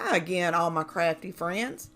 Hi again, all my crafty friends.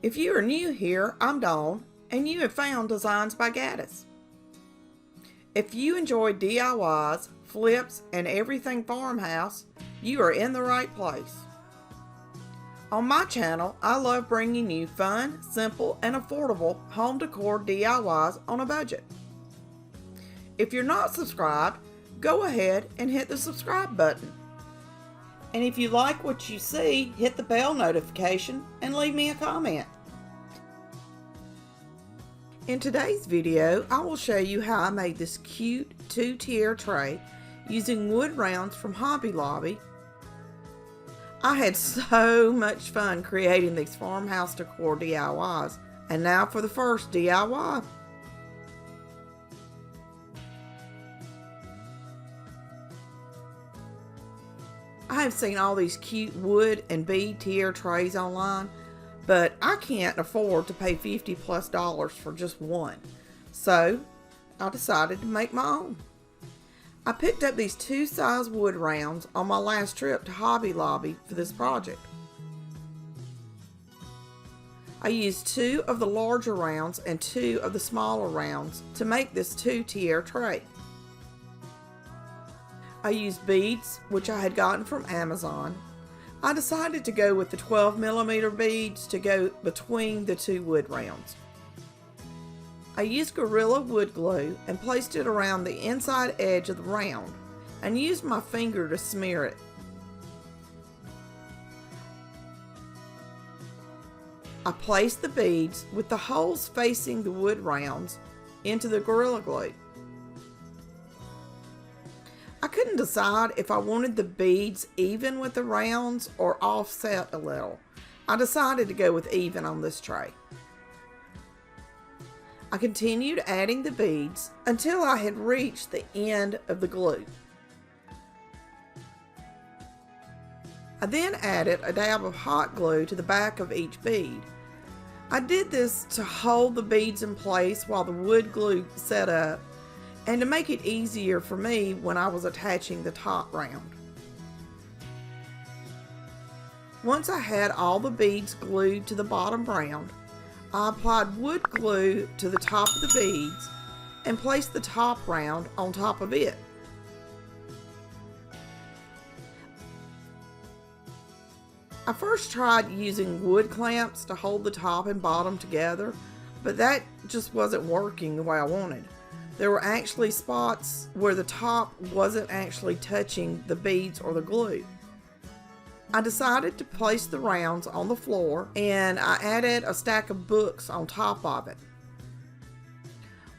If you are new here, I'm Dawn, and you have found Designs by Gaddis. If you enjoy DIYs, flips, and everything farmhouse, you are in the right place. On my channel, I love bringing you fun, simple, and affordable home decor DIYs on a budget. If you're not subscribed, go ahead and hit the subscribe button. And if you like what you see, hit the bell notification and leave me a comment. In today's video, I will show you how I made this cute 2-tier tray using wood rounds from Hobby Lobby. I had so much fun creating these farmhouse decor DIYs. And now for the first DIY. I have seen all these cute wood and bead tier trays online, but I can't afford to pay $50+ for just one. So I decided to make my own. I picked up these 2-size wood rounds on my last trip to Hobby Lobby for this project. I used 2 of the larger rounds and 2 of the smaller rounds to make this 2-tier tray. I used beads, which I had gotten from Amazon. I decided to go with the 12mm beads to go between the 2 wood rounds. I used Gorilla wood glue and placed it around the inside edge of the round and used my finger to smear it. I placed the beads with the holes facing the wood rounds into the Gorilla glue. I couldn't decide if I wanted the beads even with the rounds or offset a little. I decided to go with even on this tray. I continued adding the beads until I had reached the end of the glue. I then added a dab of hot glue to the back of each bead. I did this to hold the beads in place while the wood glue set up, and to make it easier for me when I was attaching the top round. Once I had all the beads glued to the bottom round, I applied wood glue to the top of the beads and placed the top round on top of it. I first tried using wood clamps to hold the top and bottom together, but that just wasn't working the way I wanted. There were actually spots where the top wasn't actually touching the beads or the glue. I decided to place the rounds on the floor, and I added a stack of books on top of it.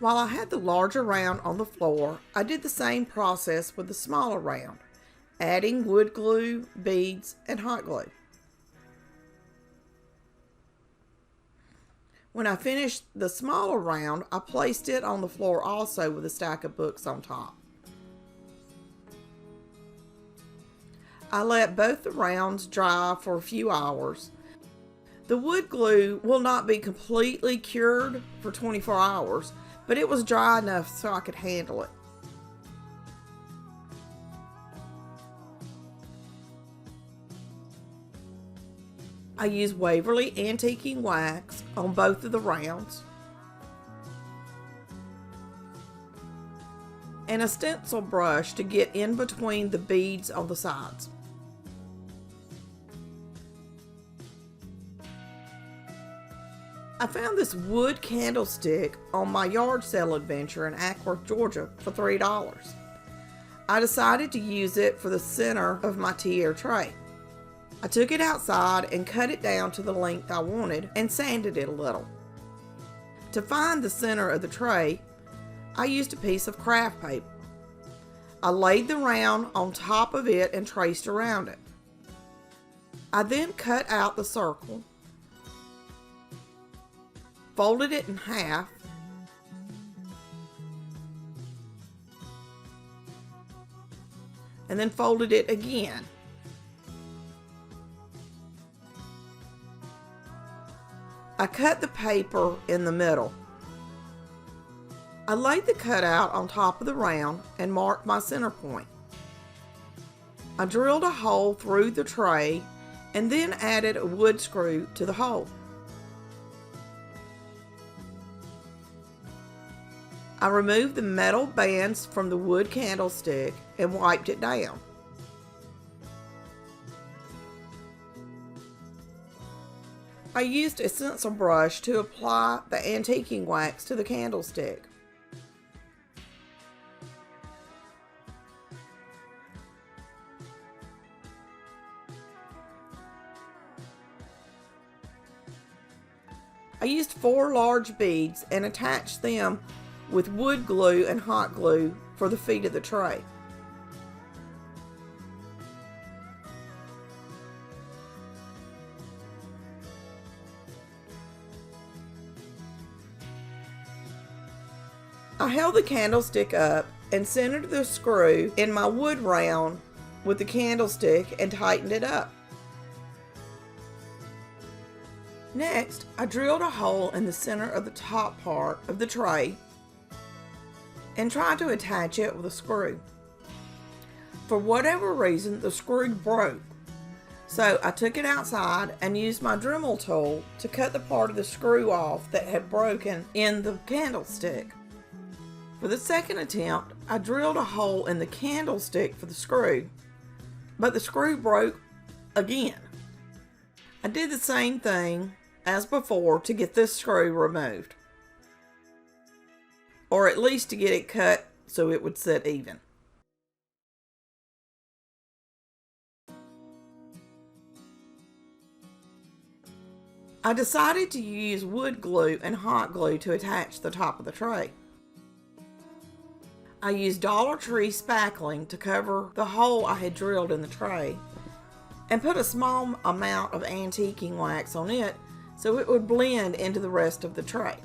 While I had the larger round on the floor, I did the same process with the smaller round, adding wood glue, beads, and hot glue. When I finished the smaller round, I placed it on the floor also with a stack of books on top. I let both the rounds dry for a few hours. The wood glue will not be completely cured for 24 hours, but it was dry enough so I could handle it. I used Waverly antiquing wax on both of the rounds and a stencil brush to get in between the beads on the sides. I found this wood candlestick on my yard sale adventure in Ackworth, Georgia for $3. I decided to use it for the center of my tier tray. I took it outside and cut it down to the length I wanted and sanded it a little. To find the center of the tray, I used a piece of craft paper. I laid the round on top of it and traced around it. I then cut out the circle, folded it in half, and then folded it again. I cut the paper in the middle. I laid the cutout on top of the round and marked my center point. I drilled a hole through the tray and then added a wood screw to the hole. I removed the metal bands from the wood candlestick and wiped it down. I used a stencil brush to apply the antiquing wax to the candlestick. I used 4 large beads and attached them with wood glue and hot glue for the feet of the tray. I held the candlestick up and centered the screw in my wood round with the candlestick and tightened it up. Next, I drilled a hole in the center of the top part of the tray and tried to attach it with a screw. For whatever reason, the screw broke, so I took it outside and used my Dremel tool to cut the part of the screw off that had broken in the candlestick. For the second attempt, I drilled a hole in the candlestick for the screw, but the screw broke again. I did the same thing as before to get this screw removed, or at least to get it cut so it would sit even. I decided to use wood glue and hot glue to attach the top of the tray. I used Dollar Tree spackling to cover the hole I had drilled in the tray and put a small amount of antiquing wax on it so it would blend into the rest of the tray.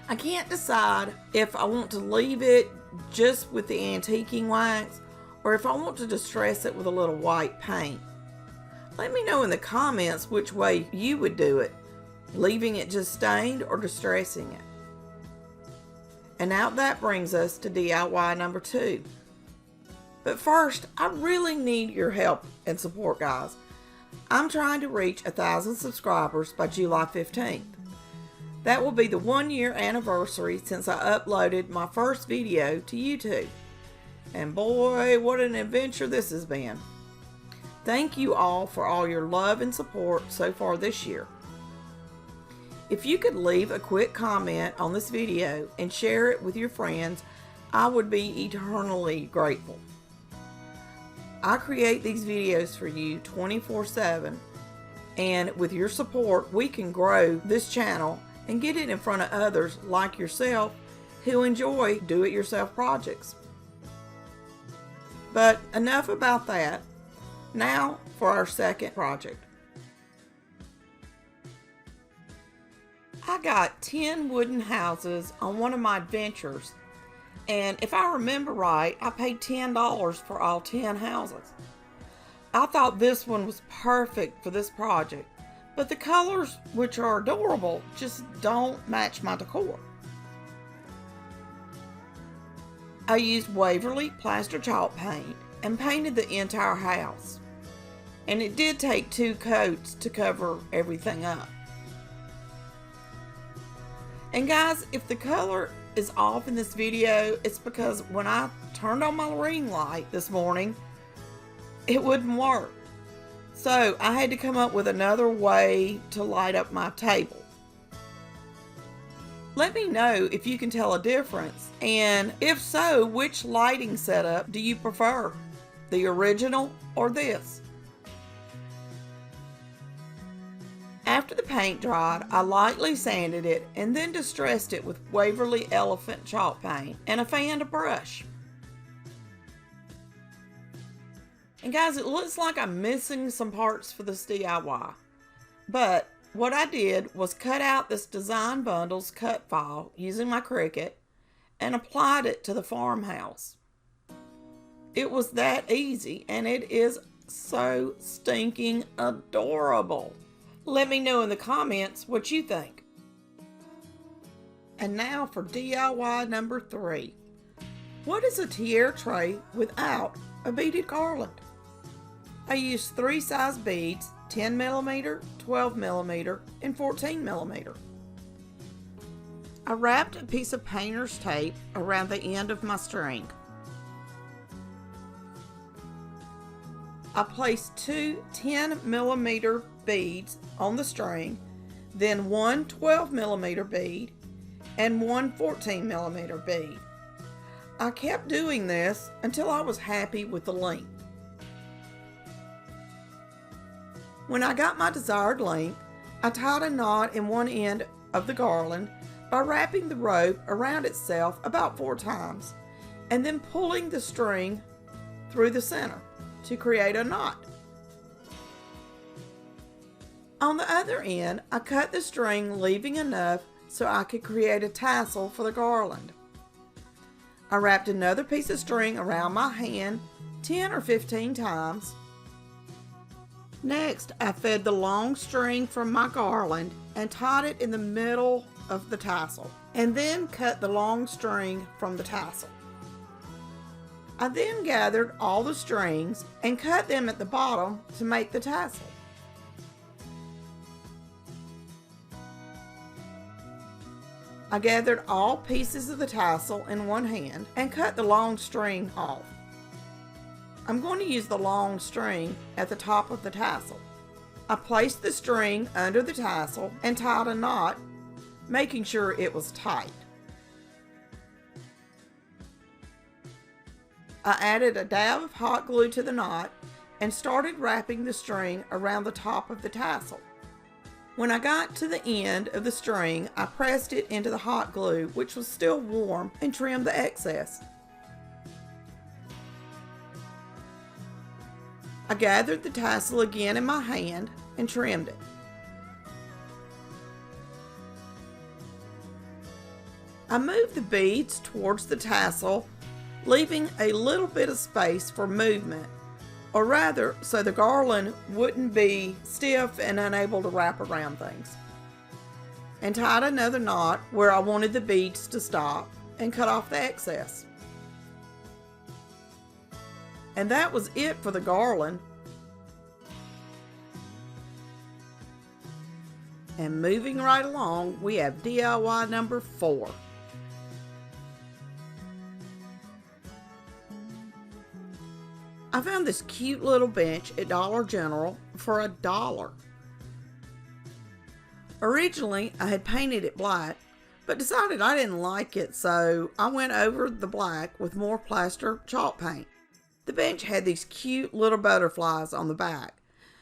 I can't decide if I want to leave it just with the antiquing wax or if I want to distress it with a little white paint. Let me know in the comments which way you would do it, leaving it just stained or distressing it. And now that brings us to DIY number 2. But first, I really need your help and support, guys. I'm trying to reach 1,000 subscribers by July 15th. That will be the 1-year anniversary since I uploaded my first video to YouTube. And boy, what an adventure this has been. Thank you all for all your love and support so far this year. If you could leave a quick comment on this video and share it with your friends, I would be eternally grateful. I create these videos for you 24/7, and with your support, we can grow this channel and get it in front of others like yourself who enjoy do-it-yourself projects. But enough about that. Now for our second project. I got 10 wooden houses on one of my adventures, and if I remember right, I paid $10 for all 10 houses. I thought this one was perfect for this project, but the colors, which are adorable, just don't match my decor. I used Waverly plaster chalk paint and painted the entire house. And it did take 2 coats to cover everything up. And guys, if the color is off in this video, it's because when I turned on my ring light this morning, it wouldn't work. So I had to come up with another way to light up my table. Let me know if you can tell a difference, and if so, which lighting setup do you prefer? The original or this? After the paint dried, I lightly sanded it and then distressed it with Waverly Elephant chalk paint and a fanned brush. And guys, it looks like I'm missing some parts for this DIY, but What I did was cut out this design bundles cut file using my Cricut and applied it to the farmhouse. It was that easy, and it is so stinking adorable. Let me know in the comments what you think. And now for DIY number 3. What is a tiara tray without a beaded garland? I used 3 size beads, 10mm, 12mm, and 14mm. I wrapped a piece of painter's tape around the end of my string. I placed 2 10mm beads on the string, then one 12mm bead, and one 14mm bead. I kept doing this until I was happy with the length. When I got my desired length, I tied a knot in one end of the garland by wrapping the rope around itself about 4 times and then pulling the string through the center to create a knot. On the other end, I cut the string, leaving enough so I could create a tassel for the garland. I wrapped another piece of string around my hand 10 or 15 times. Next, I fed the long string from my garland and tied it in the middle of the tassel, and then cut the long string from the tassel. I then gathered all the strings and cut them at the bottom to make the tassel. I gathered all pieces of the tassel in one hand and cut the long string off. I'm going to use the long string at the top of the tassel. I placed the string under the tassel and tied a knot, making sure it was tight. I added a dab of hot glue to the knot and started wrapping the string around the top of the tassel. When I got to the end of the string, I pressed it into the hot glue, which was still warm, and trimmed the excess. I gathered the tassel again in my hand and trimmed it. I moved the beads towards the tassel, leaving a little bit of space for movement, or rather so the garland wouldn't be stiff and unable to wrap around things, and tied another knot where I wanted the beads to stop and cut off the excess. And that was it for the garland. And moving right along, we have DIY number 4. I found this cute little bench at Dollar General for $1. Originally, I had painted it black, but decided I didn't like it, so I went over the black with more plaster chalk paint. The bench had these cute little butterflies on the back,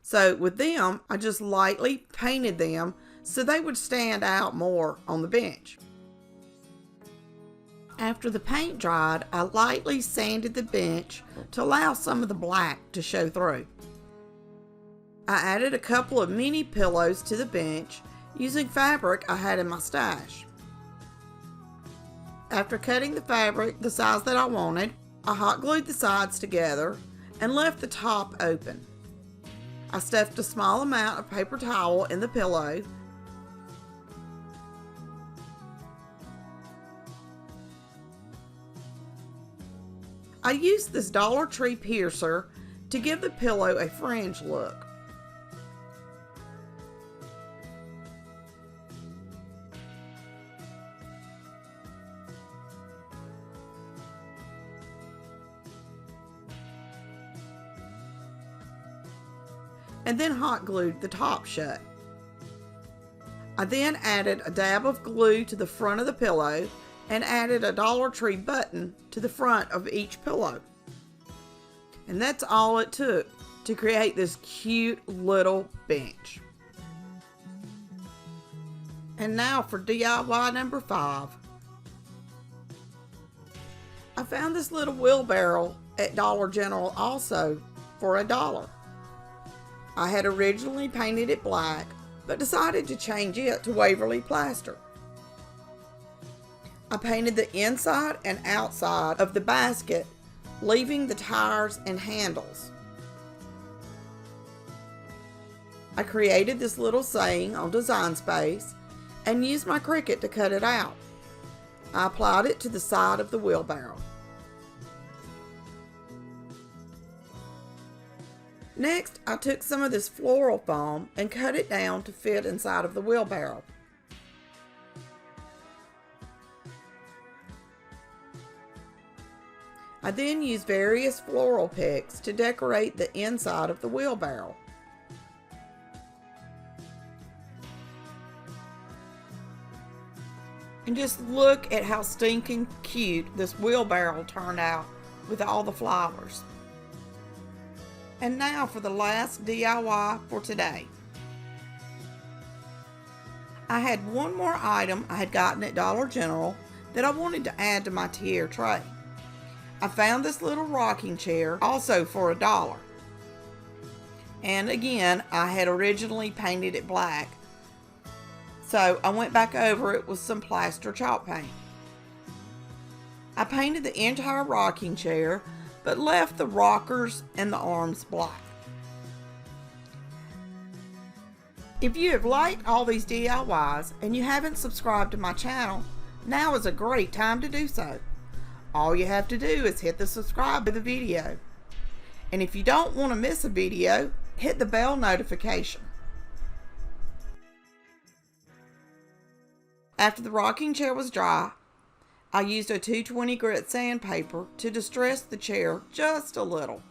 so with them, I just lightly painted them so they would stand out more on the bench. After the paint dried, I lightly sanded the bench to allow some of the black to show through. I added a couple of mini pillows to the bench using fabric I had in my stash. After cutting the fabric the size that I wanted, I hot glued the sides together and left the top open. I stuffed a small amount of paper towel in the pillow. I used this Dollar Tree piercer to give the pillow a fringe look. And then hot glued the top shut. I then added a dab of glue to the front of the pillow and added a Dollar Tree button to the front of each pillow. And that's all it took to create this cute little bench. And now for DIY number 5. I found this little wheelbarrow at Dollar General also for $1. I had originally painted it black, but decided to change it to Waverly plaster. I painted the inside and outside of the basket, leaving the tires and handles. I created this little saying on Design Space and used my Cricut to cut it out. I applied it to the side of the wheelbarrow. Next, I took some of this floral foam and cut it down to fit inside of the wheelbarrow. I then used various floral picks to decorate the inside of the wheelbarrow. And just look at how stinking cute this wheelbarrow turned out with all the flowers. And now for the last DIY for today. I had one more item I had gotten at Dollar General that I wanted to add to my tier tray. I found this little rocking chair also for $1. And again, I had originally painted it black, so I went back over it with some plaster chalk paint. I painted the entire rocking chair, but left the rockers and the arms black. If you have liked all these DIYs and you haven't subscribed to my channel, now is a great time to do so. All you have to do is hit the subscribe to the video. And if you don't want to miss a video, hit the bell notification. After the rocking chair was dry, I used a 220 grit sandpaper to distress the chair just a little.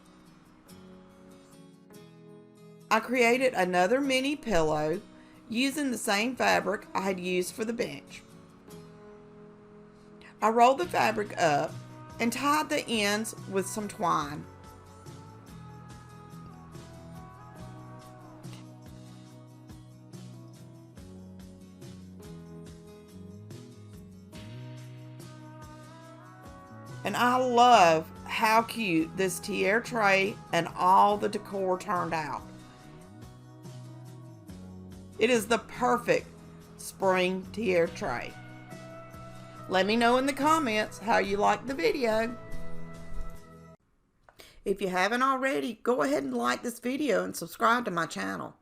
I created another mini pillow using the same fabric I had used for the bench. I rolled the fabric up and tied the ends with some twine. And I love how cute this tier tray and all the decor turned out. It is the perfect spring tier tray. Let me know in the comments how you liked the video. If you haven't already, go ahead and like this video and subscribe to my channel.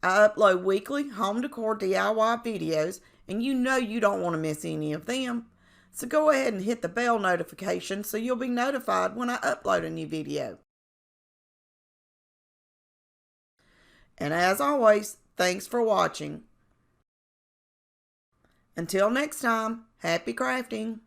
I upload weekly home decor DIY videos, and you know you don't want to miss any of them. So go ahead and hit the bell notification so you'll be notified when I upload a new video. And as always, thanks for watching. Until next time, happy crafting!